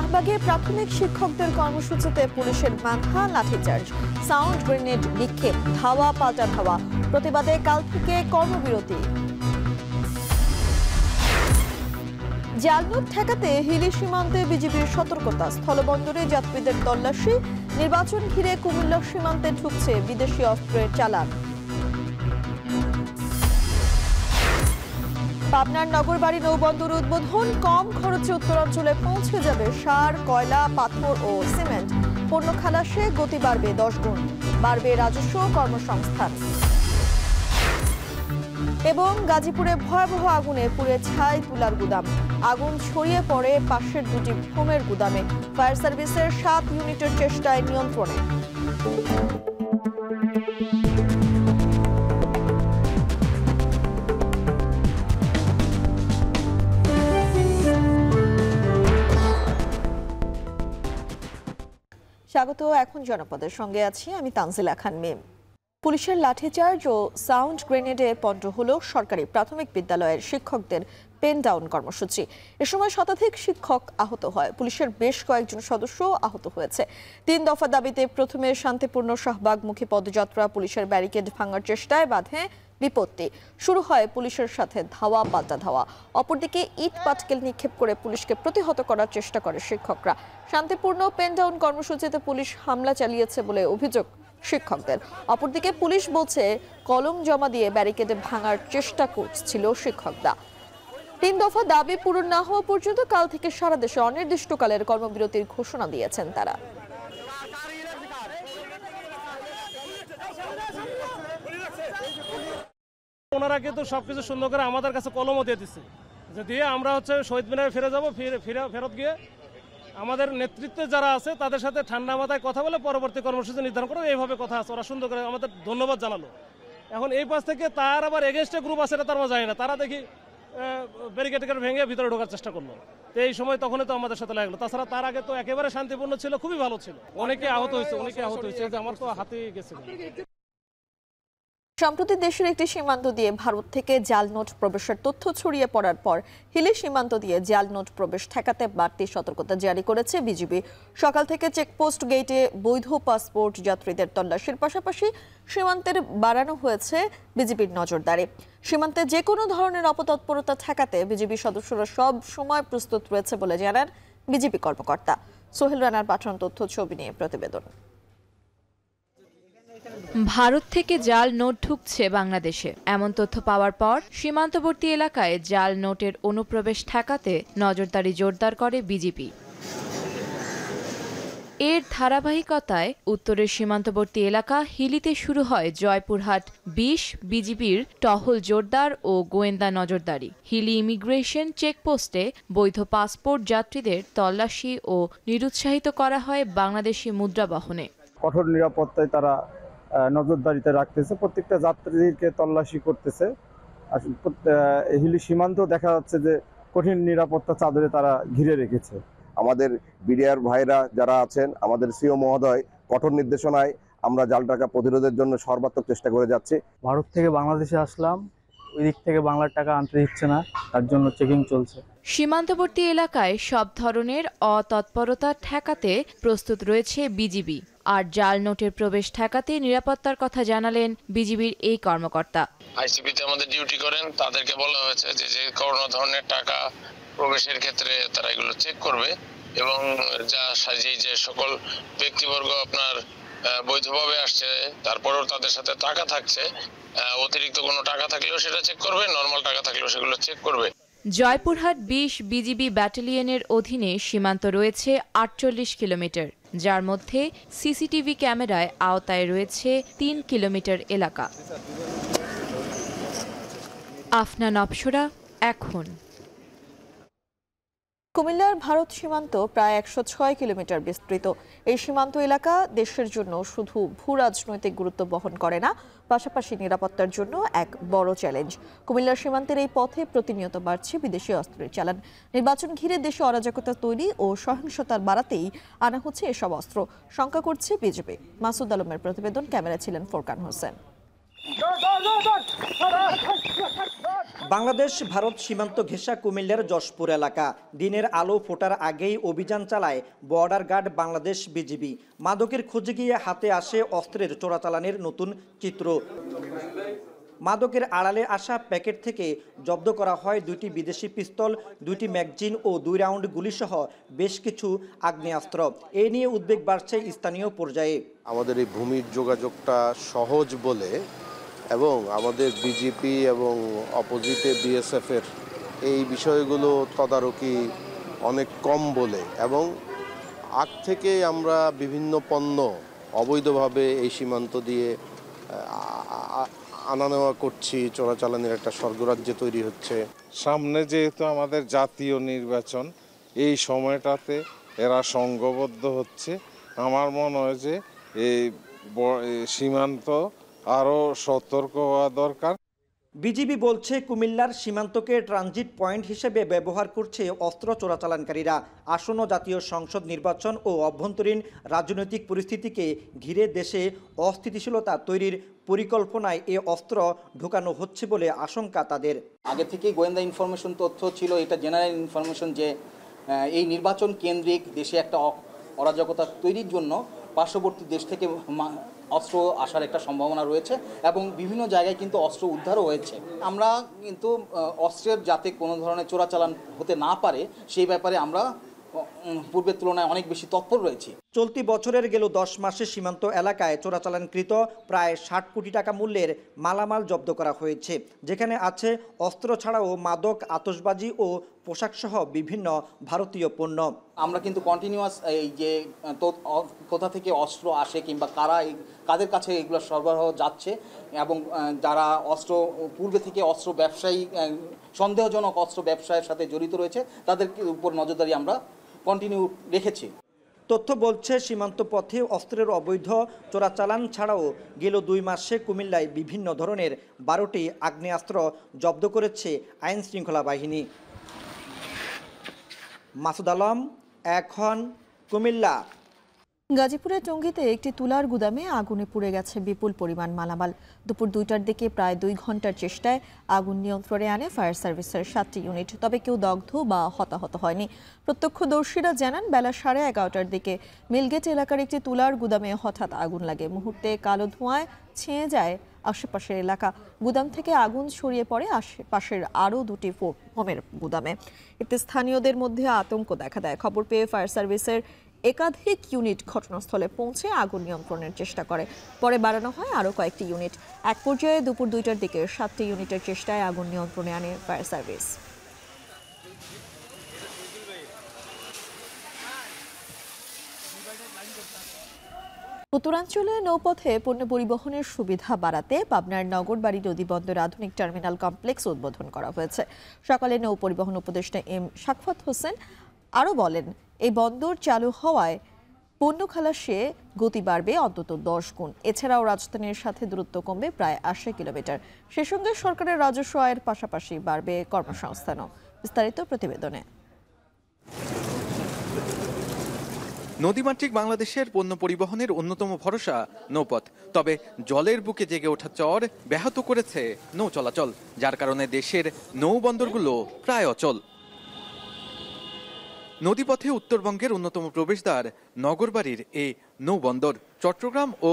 শাহবাগে প্রাথমিক শিক্ষকদের কর্মসূচিতে পুলিশের মানহানি, লাঠিচার্জ, সাউন্ড গ্রেনেড নিক্ষেপ, ধাওয়া পাল্টা ধাওয়া, প্রতিবাদে কাল থেকে কর্মবিরতি। জালনোট ঠেকাতে হিলি সীমান্তে বিজিবির সতর্কতা, স্থলবন্দরে যাত্রীদের তল্লাশি, নির্বাচন ঘিরে কুমিল্লা সীমান্তে ঢুকছে বিদেশি অস্ত্রের চালান। পাবনার নগরবাড়ি নৌবন্দর উদ্বোধন, কম খরচে উত্তরাঞ্চলে পৌঁছে যাবে সার, কয়লা, পাথর ও সিমেন্ট। পণ্য খালাসে গতি বাড়বে 10 গুণ, বাড়বে রাজস্ব ও কর্মসংস্থান। এবং গাজীপুরে ভয়াবহ আগুনে পুড়ে ছাই তুলার গুদাম, আগুন ছড়িয়ে পড়ে পাশের দুটি ফোমের গুদামে। ফায়ার সার্ভিসের 7 ইউনিটের চেষ্টায় নিয়ন্ত্রণে। স্বাগত। এখন জনপদের সঙ্গে আছি আমি তানজিলা খান মিম। পুলিশের লাঠিচার্জ ও সাউন্ড গ্রেনেডে পণ্ড হল সরকারি প্রাথমিক বিদ্যালয়ের শিক্ষকদের পেন ডাউন কর্মসূচি। এ সময় শতাধিক শিক্ষক আহত হয়, পুলিশের বেশ কয়েকজন সদস্য আহত হয়েছে। 3 দফা দাবিতে প্রথমে শান্তিপূর্ণ শাহবাগমুখী পদযাত্রা পুলিশের ব্যারিকেড ভাঙার চেষ্টায় বাধে বিপত্তি। শুরু হয় পুলিশের সাথে ধাওয়া পাল্টা ধাওয়া। অপরদিকে ইট পাটকেল নিক্ষেপ করে পুলিশকে প্রতিহত করার চেষ্টা করে শিক্ষকরা। শান্তিপূর্ণ পেন ডাউন কর্মসূচিতে পুলিশ হামলা চালিয়েছে বলে অভিযোগ শিক্ষকদের। অপরদিকে পুলিশ বলছে কলম জমা দিয়ে ব্যারিকেডে ভাঙার চেষ্টা করছিল শিক্ষকরা। 3 দফা দাবি পূরণ না হওয়া পর্যন্ত কাল থেকে সারা দেশে অনির্দিষ্টকালের কর্মবিরতির ঘোষণা দিয়েছেন তারা। ওনারা কিন্তু সবকিছু সুন্দর করে আমাদের কাছে কলমও দিয়ে দিচ্ছে, যে দিয়ে আমরা শহীদ মিনারে ফিরে যাবো। ফেরত গিয়ে আমাদের নেতৃত্বে যারা আছে তাদের সাথে ঠান্ডা মাথায় কথা বলে পরবর্তী কর্মসূচি নির্ধারণ করবো, এইভাবে কথা আছে। ওরা সুন্দর করে আমাদের ধন্যবাদ জানালো। এখন এই পাশ থেকে তার আবার এগেনস্টে গ্রুপ আছে, এটা তার যায় না। তারা দেখি ব্যারিকেড ভেঙে ভিতরে ঢোকার চেষ্টা করলো। তো এই সময় তখনই তো আমাদের সাথে লাগলো। তাছাড়া তার আগে তো একেবারে শান্তিপূর্ণ ছিল, খুবই ভালো ছিল। অনেকে আহত হয়েছে, যে আমার তো হাতে গেছে। সম্প্রতি দেশের একটি সীমান্ত দিয়ে ভারত থেকে জাল নোট প্রবেশের তথ্য ছড়িয়ে পড়ার পর হিলি সীমান্ত দিয়ে জাল নোট প্রবেশ ঠেকাতে বাড়তি সতর্কতা জারি করেছে বিজিবি। সকাল থেকে চেকপোস্ট গেটে বৈধ পাসপোর্ট যাত্রীদের তল্লাশির পাশাপাশি সীমান্তের বাড়ানো হয়েছে বিজিবির নজরদারি। সীমান্তে যে কোনো ধরনের অপতৎপরতা ঠেকাতে বিজিবি সদস্যরা সব সময় প্রস্তুত রয়েছে বলে জানান বিজিবি কর্মকর্তা। সোহেল রানার পাঠানো তথ্য ছবি নিয়ে প্রতিবেদন। ভারত থেকে জাল নোট ঢুকছে বাংলাদেশে, এমন তথ্য পাওয়ার পর সীমান্তবর্তী এলাকায় জাল নোটের অনুপ্রবেশ ঠেকাতে নজরদারি জোরদার করে বিজিবি। এর ধারাবাহিকতায় উত্তরের সীমান্তবর্তী এলাকা হিলিতে শুরু হয় জয়পুরহাট 20 বিজিবির টহল জোরদার ও গোয়েন্দা নজরদারি। হিলি ইমিগ্রেশন চেকপোস্টে বৈধ পাসপোর্ট যাত্রীদের তল্লাশি ও নিরুৎসাহিত করা হয় বাংলাদেশি মুদ্রা বহনে। কঠোর নিরাপত্তায় তারা নজরদারিতে রাখতেছে, প্রত্যেকটা যাত্রীকে তল্লাশি করতেছে। আর হিলি সীমান্ত দেখা যাচ্ছে যে কঠিন নিরাপত্তা চাদরে তারা ঘিরে রেখেছে। আমাদের বিডিআর ভাইরা যারা আছেন, আমাদের সিও মহোদয় কঠোর নির্দেশনায় আমরা জাল টাকা প্রতিরোধের জন্য সর্বাত্মক চেষ্টা করে যাচ্ছি। ভারত থেকে বাংলাদেশে আসলাম, ওই দিক থেকে বাংলার টাকা আনতে দিচ্ছে না, তার জন্য চেকিং চলছে। সীমান্তবর্তী এলাকায় সব ধরনের অতৎপরতা ঠেকাতে প্রস্তুত রয়েছে বিজিবি। আর জাল নোটের প্রবেশ ঠেকাতে নিরাপত্তার কথা জানালেন বিজিবির এই কর্মকর্তা। আইসিপিতে আমাদের ডিউটি করেন, তাদেরকে বলা হয়েছে যে কোনো ধরনের টাকা প্রবেশের ক্ষেত্রে তারা এগুলো চেক করবে এবং যা সাজিয়ে যে সকল ব্যক্তিবর্গ আপনার বৈধভাবে আসছে, তারপরেও তাদের সাথে টাকা থাকছে, অতিরিক্ত কোনো টাকা থাকলেও সেটা চেক করবে, নর্মাল টাকা থাকলেও সেগুলো চেক করবে। জয়পুরহাট 20 বিজিবি ব্যাটালিয়নের অধীনে সীমান্ত রয়েছে 48 কিলোমিটার, যার মধ্যে সিসিটিভি ক্যামেরায় আওতায় রয়েছে 3 কিলোমিটার এলাকা। আফনান অপসরা, এখন। কুমিল্লার ভারত সীমান্ত প্রায় 106 কিলোমিটার বিস্তৃত। এই সীমান্ত এলাকা দেশের জন্য শুধু ভূ রাজনৈতিক গুরুত্ব বহন করে না, পাশাপাশি নিরাপত্তার জন্য এক বড় চ্যালেঞ্জ। কুমিল্লার সীমান্তের এই পথে প্রতিনিয়ত বাড়ছে বিদেশি অস্ত্রের চালান। নির্বাচন ঘিরে দেশে অরাজকতা তৈরি ও সহিংসতার বাড়াতেই আনা হচ্ছে এসব অস্ত্র, শঙ্কা করছে বিজেপি। মাসুদ আলমের প্রতিবেদন, ক্যামেরা ছিলেন ফোরকান হোসেন। বাংলাদেশ ভারত সীমান্ত ঘেঁষা কুমিল্লার যশপুর এলাকা। দিনের আলো ফোটার আগেই অভিযান চালায় বর্ডার গার্ড বাংলাদেশ বিজিবি। মাদকের খোঁজে গিয়ে হাতে আসে অস্ত্রের চোরাচালানের নতুন চিত্র। মাদকের আড়ালে আসা প্যাকেট থেকে জব্দ করা হয় 2টি বিদেশি পিস্তল, 2টি ম্যাগজিন ও 2 রাউন্ড গুলিসহ বেশ কিছু আগ্নেয়াস্ত্র। এ নিয়ে উদ্বেগ বাড়ছে স্থানীয় পর্যায়ে। আমাদের এই ভূমির যোগাযোগটা সহজ বলে এবং আমাদের বিজেপি এবং অপোজিটে বিএসএফের এই বিষয়গুলো তদারকি অনেক কম বলে এবং আগ থেকে আমরা বিভিন্ন পণ্য অবৈধভাবে এই সীমান্ত দিয়ে আনা নেওয়া করছি, চোরাচালানের একটা স্বর্গরাজ্য তৈরি হচ্ছে। সামনে যেহেতু আমাদের জাতীয় নির্বাচন, এই সময়টাতে এরা সংঘবদ্ধ হচ্ছে। আমার মনে হয় যে এই সীমান্ত আরও সতর্ক হওয়া দরকার। বিজিবি বলছে কুমিল্লার সীমান্তকে ট্রানজিট পয়েন্ট হিসেবে ব্যবহার করছে অস্ত্র চোরাচালানকারীরা। আসন্ন জাতীয় সংসদ নির্বাচন ও অভ্যন্তরীণ রাজনৈতিক পরিস্থিতিকে ঘিরে দেশে অস্থিতিশীলতা তৈরির পরিকল্পনায় এ অস্ত্র ঢোকানো হচ্ছে বলে আশঙ্কা তাদের। আগে থেকেই গোয়েন্দা ইনফরমেশন তথ্য ছিল, এটা জেনারেল ইনফরমেশন যে এই নির্বাচন কেন্দ্রিক দেশে একটা অরাজকতা তৈরির জন্য পার্শ্ববর্তী দেশ থেকে অস্ত্র আসার একটা সম্ভাবনা রয়েছে এবং বিভিন্ন জায়গায় কিন্তু অস্ত্র উদ্ধারও হয়েছে। আমরা কিন্তু অস্ত্রের যাতে কোনো ধরনের চোরাচালান হতে না পারে সেই ব্যাপারে আমরা পূর্বের তুলনায় অনেক বেশি তৎপর রয়েছি। চলতি বছরের গেল 10 মাসে সীমান্ত এলাকায় চোরাচালানকৃত প্রায় 60 কোটি টাকা মূল্যের মালামাল জব্দ করা হয়েছে, যেখানে আছে অস্ত্র ছাড়াও মাদক, আতশবাজি ও পোশাকসহ বিভিন্ন ভারতীয় পণ্য। আমরা কিন্তু কন্টিনিউয়াস এই যে কোথা থেকে অস্ত্র আসে কিংবা কাদের কাছে এগুলো সরবরাহ যাচ্ছে এবং যারা অস্ত্র পূর্বে থেকে অস্ত্র ব্যবসায়ী, সন্দেহজনক অস্ত্র ব্যবসায়ের সাথে জড়িত রয়েছে তাদের উপর নজরদারি আমরা কন্টিনিউ রেখেছি। তথ্য বলছে সীমান্ত পথে অস্ত্রের অবৈধ চোরাচালান ছাড়াও গেল 2 মাসে কুমিল্লায় বিভিন্ন ধরনের 12টি আগ্নেয়াস্ত্র জব্দ করেছে আইন শৃঙ্খলা বাহিনী। মাসুদ আলম, এখন, কুমিল্লা। গাজীপুরের টঙ্গীতে একটি তুলার গুদামে আগুনে পুড়ে গেছে বিপুল পরিমাণ মালামাল। দুপুর 2টার দিকে প্রায় 2 ঘন্টার চেষ্টায় আগুন নিয়ন্ত্রণে আনে ফায়ার সার্ভিসের 7টি ইউনিট, তবে কেউ দগ্ধ বা হতাহত হয়নি। প্রত্যক্ষদর্শীরা জানান বেলা 11:30টার দিকে মিলগেট এলাকার একটি তুলার গুদামে হঠাৎ আগুন লাগে। মুহূর্তে কালো ধোঁয়ায় ছেয়ে যায় আশেপাশের এলাকা। গুদাম থেকে আগুন ছড়িয়ে পড়ে আশেপাশের আরও 2টি ফোমের গুদামে। এতে স্থানীয়দের মধ্যে আতঙ্ক দেখা দেয়। খবর পেয়ে ফায়ার সার্ভিসের একাধিক ইউনিট ঘটনাস্থলে পৌঁছে আগুন নিয়ন্ত্রণের চেষ্টা করে। পরে বাড়ানো হয় আরও কয়েকটি ইউনিট। এক পর্যায়ে দুপুর 2টার দিকে 7টি ইউনিটের চেষ্টায় আগুন নিয়ন্ত্রণে আনে ফায়ার সার্ভিস। উত্তরাঞ্চলে নৌপথে পণ্য পরিবহনের সুবিধা বাড়াতে পাবনার নগরবাড়ি নদীবন্দর আধুনিক টার্মিনাল কমপ্লেক্স উদ্বোধন করা হয়েছে। সকালে নৌ পরিবহন উপদেষ্টা এম শাকফত হোসেন আরও বলেন, এই বন্দর চালু হওয়ায় পণ্য খালাসে গতি বাড়বে অন্তত 10 গুণ। এছাড়াও রাজধানীর সাথে দূরত্ব কমবে প্রায় 80 কিলোমিটার। সে সঙ্গে সরকারের রাজস্ব আয়ের পাশাপাশি বাড়বে কর্মসংস্থানও। বিস্তারিত প্রতিবেদনে। নদীমাতৃক বাংলাদেশের পণ্য পরিবহনের অন্যতম ভরসা নৌপথ। তবে জলের বুকে জেগে ওঠা চর ব্যাহত করেছে নৌ চলাচল, যার কারণে দেশের নৌবন্দরগুলো প্রায় অচল। নদীপথে উত্তরবঙ্গের অন্যতম প্রবেশদ্বার নগরবাড়ির এই নৌবন্দর। চট্টগ্রাম ও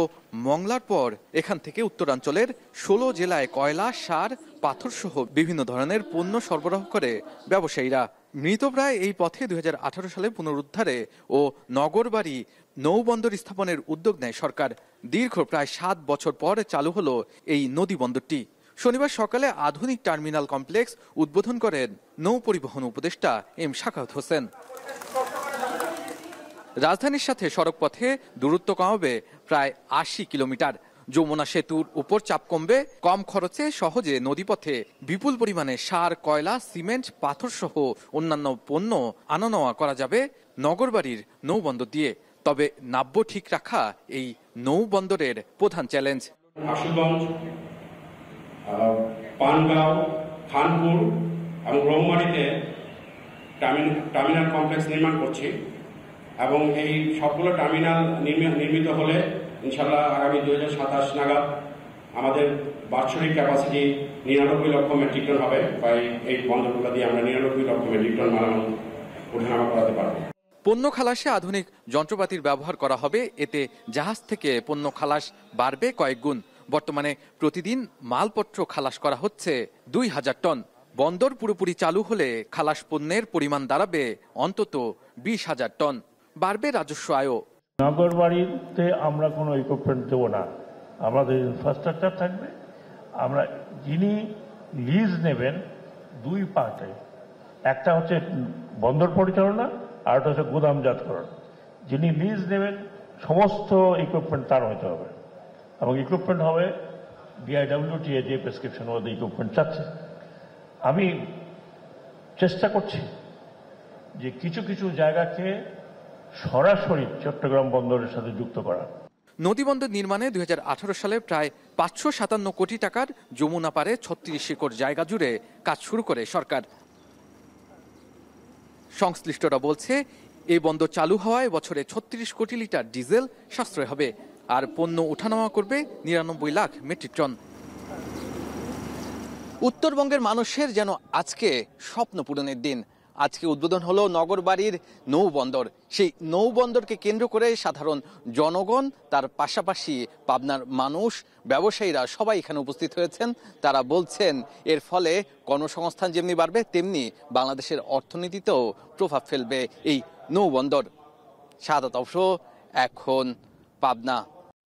মংলার পর এখান থেকে উত্তরাঞ্চলের 16 জেলায় কয়লা, সার, পাথর সহ বিভিন্ন ধরনের পণ্য সরবরাহ করে ব্যবসায়ীরা। মৃতপ্রায় এই পথে 2018 সালে পুনরুদ্ধারে ও নগরবাড়ি নৌবন্দর স্থাপনের উদ্যোগ নেয় সরকার। দীর্ঘ প্রায় 7 বছর পর চালু হলো এই নদী বন্দরটি। শনিবার সকালে আধুনিক টার্মিনাল কমপ্লেক্স উদ্বোধন করেন নৌ পরিবহন উপদেষ্টা এম শাকফত হোসেন। রাজধানীর সাথে সড়কপথে দূরত্ব কমাবে প্রায় 80 কিলোমিটার। যমুনা সেতুর উপর চাপ কমবে, কম খরচে সহজে নদীপথে বিপুল পরিমাণে সার, কয়লা, সিমেন্ট, পাথর সহ অন্যান্য পণ্য আনা নেওয়া করা যাবে নগরবাড়ির নৌবন্দর দিয়ে। তবে নাব্য ঠিক রাখা এই নৌবন্দরের প্রধান চ্যালেঞ্জ। আশুগঞ্জ, পানগাঁও, খানপুর এবং রৌমারীতে টার্মিনাল কমপ্লেক্স নির্মাণ করছি এবং এই সবগুলো টার্মিনাল নির্মিত হলে ইনশাল্লাহ আগামী 2027 নাগাদ আমাদের বাৎসরিক ক্যাপাসিটি 99 লক্ষ মেট্রিক টন হবে। তাই এই বন্দরগুলো দিয়ে আমরা 99 লক্ষ মেট্রিক টন মালামাল ওঠানামা করাতে পারবো। পণ্য খালাসে আধুনিক যন্ত্রপাতির ব্যবহার করা হবে, এতে জাহাজ থেকে পণ্য খালাস বাড়বে কয়েক গুণ। বর্তমানে প্রতিদিন মালপত্র খালাস করা হচ্ছে 2000 টন। বন্দর পুরোপুরি চালু হলে খালাস পণ্যের পরিমাণ দাঁড়াবে অন্তত 20,000 টন। বাড়বে রাজস্ব আয়ও। নগরবাড়িতে আমরা কোনো ইকুইপমেন্ট দেবো না, আমাদের ইনফ্রাস্ট্রাকচার থাকবে। আমরা যিনি লিজ নেবেন দুই পার্টে, একটা হচ্ছে বন্দর পরিচালনা আর একটা হচ্ছে গুদামজাতকরণ। যিনি লিজ নেবেন সমস্ত ইকুইপমেন্ট তার হতে হবে, এবং ইকুইপমেন্ট হবে BIWTA যে প্রেসক্রিপশন মধ্যে ইকুইপমেন্ট চাচ্ছে। আমি চেষ্টা করছি যে কিছু কিছু জায়গাকে সরাসরি চট্টগ্রাম বন্দরের সাথে যুক্ত করা। নদীবন্দর নির্মাণে 2018 সালে প্রায় 557 কোটি টাকার যমুনা পারে 36 একর জায়গা জুড়ে কাজ শুরু করে সরকার। সংশ্লিষ্টরা বলছে এই বন্দর চালু হওয়ায় বছরে 36 কোটি লিটার ডিজেল সাশ্রয় হবে, আর পণ্য ওঠানামা করবে 99 লাখ মেট্রিক টন। উত্তরবঙ্গের মানুষের যেন আজকে স্বপ্ন পূরণের দিন। আজকে উদ্বোধন হলো নগরবাড়ির নৌবন্দর। সেই নৌবন্দরকে কেন্দ্র করে সাধারণ জনগণ, তার পাশাপাশি পাবনার মানুষ, ব্যবসায়ীরা সবাই এখানে উপস্থিত হয়েছেন। তারা বলছেন এর ফলে কর্মসংস্থান যেমনি বাড়বে, তেমনি বাংলাদেশের অর্থনীতিতেও প্রভাব ফেলবে এই নৌবন্দর। শাহাদাত অবশ্য এখন পাবনা।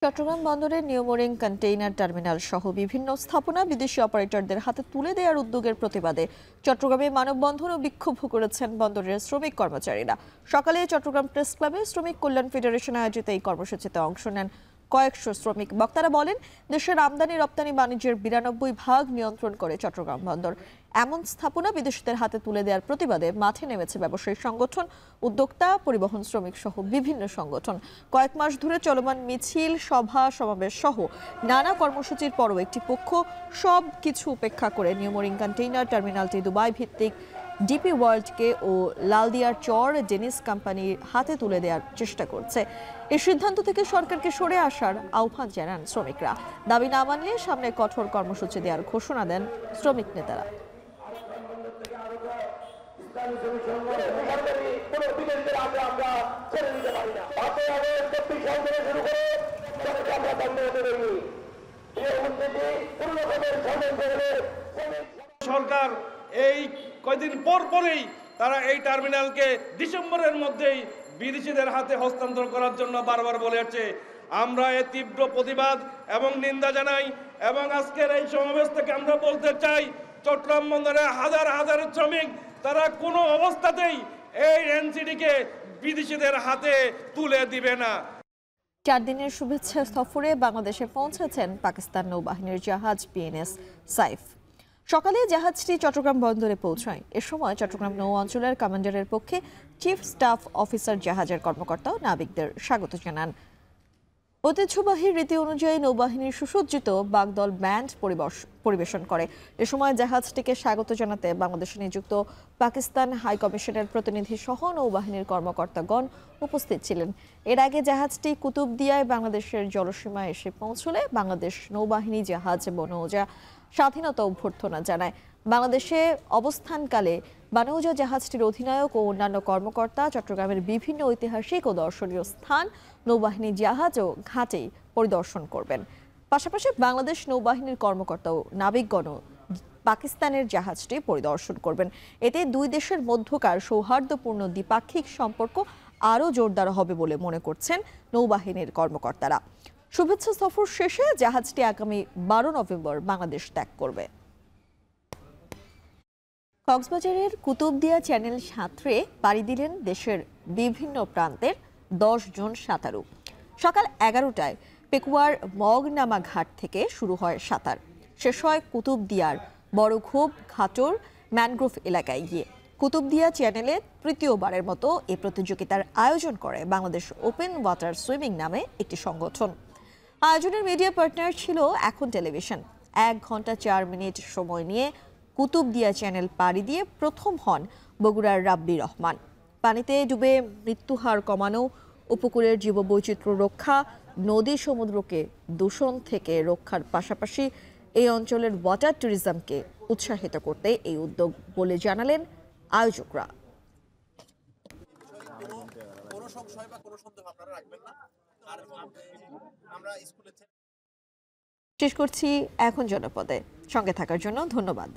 চট্টগ্রাম বন্দরের নিউ মোরিং কন্টেইনার টার্মিনাল সহ বিভিন্ন স্থাপনা বিদেশি অপারেটরদের হাতে তুলে দেওয়ার উদ্যোগের প্রতিবাদে চট্টগ্রামে মানববন্ধন ও বিক্ষোভ করেছেন বন্দরের শ্রমিক কর্মচারীরা। সকালে চট্টগ্রাম প্রেস ক্লাবে শ্রমিক কল্যাণ ফেডারেশন আয়োজিত এই কর্মসূচিতে অংশ নেন কয়েকশো শ্রমিক। বক্তারা বলেন, দেশের আমদানি রপ্তানি বাণিজ্যের 92% নিয়ন্ত্রণ করে চট্টগ্রাম বন্দর। এমন স্থাপনা বিদেশিদের হাতে তুলে দেওয়ার প্রতিবাদে মাঠে নেমেছে ব্যবসায়ী সংগঠন, উদ্যোক্তা, পরিবহন শ্রমিক সহ বিভিন্ন সংগঠন। কয়েক মাস ধরে চলমান মিছিল, সভা সমাবেশ সহ নানা কর্মসূচির পরও একটি পক্ষ সব কিছু উপেক্ষা করে নিউ মোরিং কন্টেইনার টার্মিনালটি দুবাই ভিত্তিক ডিপি ওয়ার্ল্ডকে ও লালদিয়ার চর ডেনিস কোম্পানির হাতে তুলে দেওয়ার চেষ্টা করছে। এই সিদ্ধান্ত থেকে সরকারকে সরে আসার আহ্বান জানান শ্রমিকরা। দাবি না মানলে সামনে কঠোর কর্মসূচি দেওয়ার ঘোষণা দেন শ্রমিক নেতারা। সরকার এই কয়েকদিন পরেই তারা এই টার্মিনালকে ডিসেম্বরের মধ্যেই বিদেশিদের হাতে হস্তান্তর করার জন্য বারবার বলে যাচ্ছে। আমরা এর তীব্র প্রতিবাদ এবং নিন্দা জানাই, এবং আজকের এই সমাবেশ থেকে আমরা বলতে চাই, চট্টগ্রাম বন্দরে হাজার হাজার শ্রমিক তারা কোনো অবস্থাতেই এই এনসিডিকে বিদেশিদের হাতে তুলে দিবে না। 4 দিনের শুভেচ্ছা সফরে বাংলাদেশে পৌঁছেছেন পাকিস্তান নৌবাহিনীর জাহাজ PNS সাইফ। সকালে জাহাজটি চট্টগ্রাম বন্দরে পৌঁছায়। এ সময় চট্টগ্রাম নৌ অঞ্চলের কমান্ডারের পক্ষে চিফ স্টাফ অফিসার জাহাজের কর্মকর্তা ও নাবিকদের স্বাগত জানান। ঐতিহ্যবাহী রীতি অনুযায়ী নৌবাহিনীর সুসজ্জিত বাগদল ব্যান্ড পরিবেশন করে। এ সময় জাহাজটিকে স্বাগত জানাতে বাংলাদেশে নিযুক্ত পাকিস্তান হাই কমিশনের প্রতিনিধি সহ নৌবাহিনীর কর্মকর্তাগণ উপস্থিত ছিলেন। এর আগে জাহাজটি কুতুবদিয়ায় বাংলাদেশের জলসীমায় এসে পৌঁছলে বাংলাদেশ নৌবাহিনী জাহাজ বনৌজা স্বাধীনতা অভ্যর্থনা জানায়। বাংলাদেশে অবস্থানকালে বানৌজা জাহাজটির অধিনায়ক ও অন্যান্য কর্মকর্তা চট্টগ্রামের বিভিন্ন ঐতিহাসিক ও দর্শনীয় স্থান, নৌবাহিনী জাহাজ ও ঘাটে পরিদর্শন করবেন। পাশাপাশি বাংলাদেশ নৌবাহিনীর কর্মকর্তা ও নাবিকগণও পাকিস্তানের জাহাজটি পরিদর্শন করবেন। এতে দুই দেশের মধ্যকার সৌহার্দ্যপূর্ণ দ্বিপাক্ষিক সম্পর্ক আরও জোরদার হবে বলে মনে করছেন নৌবাহিনীর কর্মকর্তারা। শুভেচ্ছা সফর শেষে জাহাজটি আগামী 12 নভেম্বর বাংলাদেশ ত্যাগ করবে। কক্সবাজারের কুতুবদিয়া চ্যানেল সাঁতরে পাড়ি দিলেন দেশের বিভিন্ন প্রান্তের 10 জন সাঁতারু। সকাল 11টায় পেকুয়ার মগনামা ঘাট থেকে শুরু হয় সাঁতার, শেষ হয় কুতুবদিয়ার বড়খোপ ঘাটর ম্যানগ্রোভ এলাকায় গিয়ে। কুতুবদিয়া চ্যানেলে তৃতীয়বারের মতো এ প্রতিযোগিতার আয়োজন করে বাংলাদেশ ওপেন ওয়াটার সুইমিং নামে একটি সংগঠন। আয়োজনের মিডিয়া পার্টনার ছিল এখন টেলিভিশন। 1 ঘন্টা 4 মিনিট সময় নিয়ে কুতুবদিয়া চ্যানেল পাড়ি দিয়ে প্রথম হন বগুড়ার রাব্বি রহমান। পানিতে ডুবে মৃত্যুহার কমানো, উপকূলের জীববৈচিত্র্য রক্ষা, নদী সমুদ্রকে দূষণ থেকে রক্ষার পাশাপাশি এই অঞ্চলের ওয়াটার ট্যুরিজমকে উৎসাহিত করতে এই উদ্যোগ বলে জানালেন আয়োজকরা। শেষ করছি এখন জনপদে। সঙ্গে থাকার জন্য ধন্যবাদ।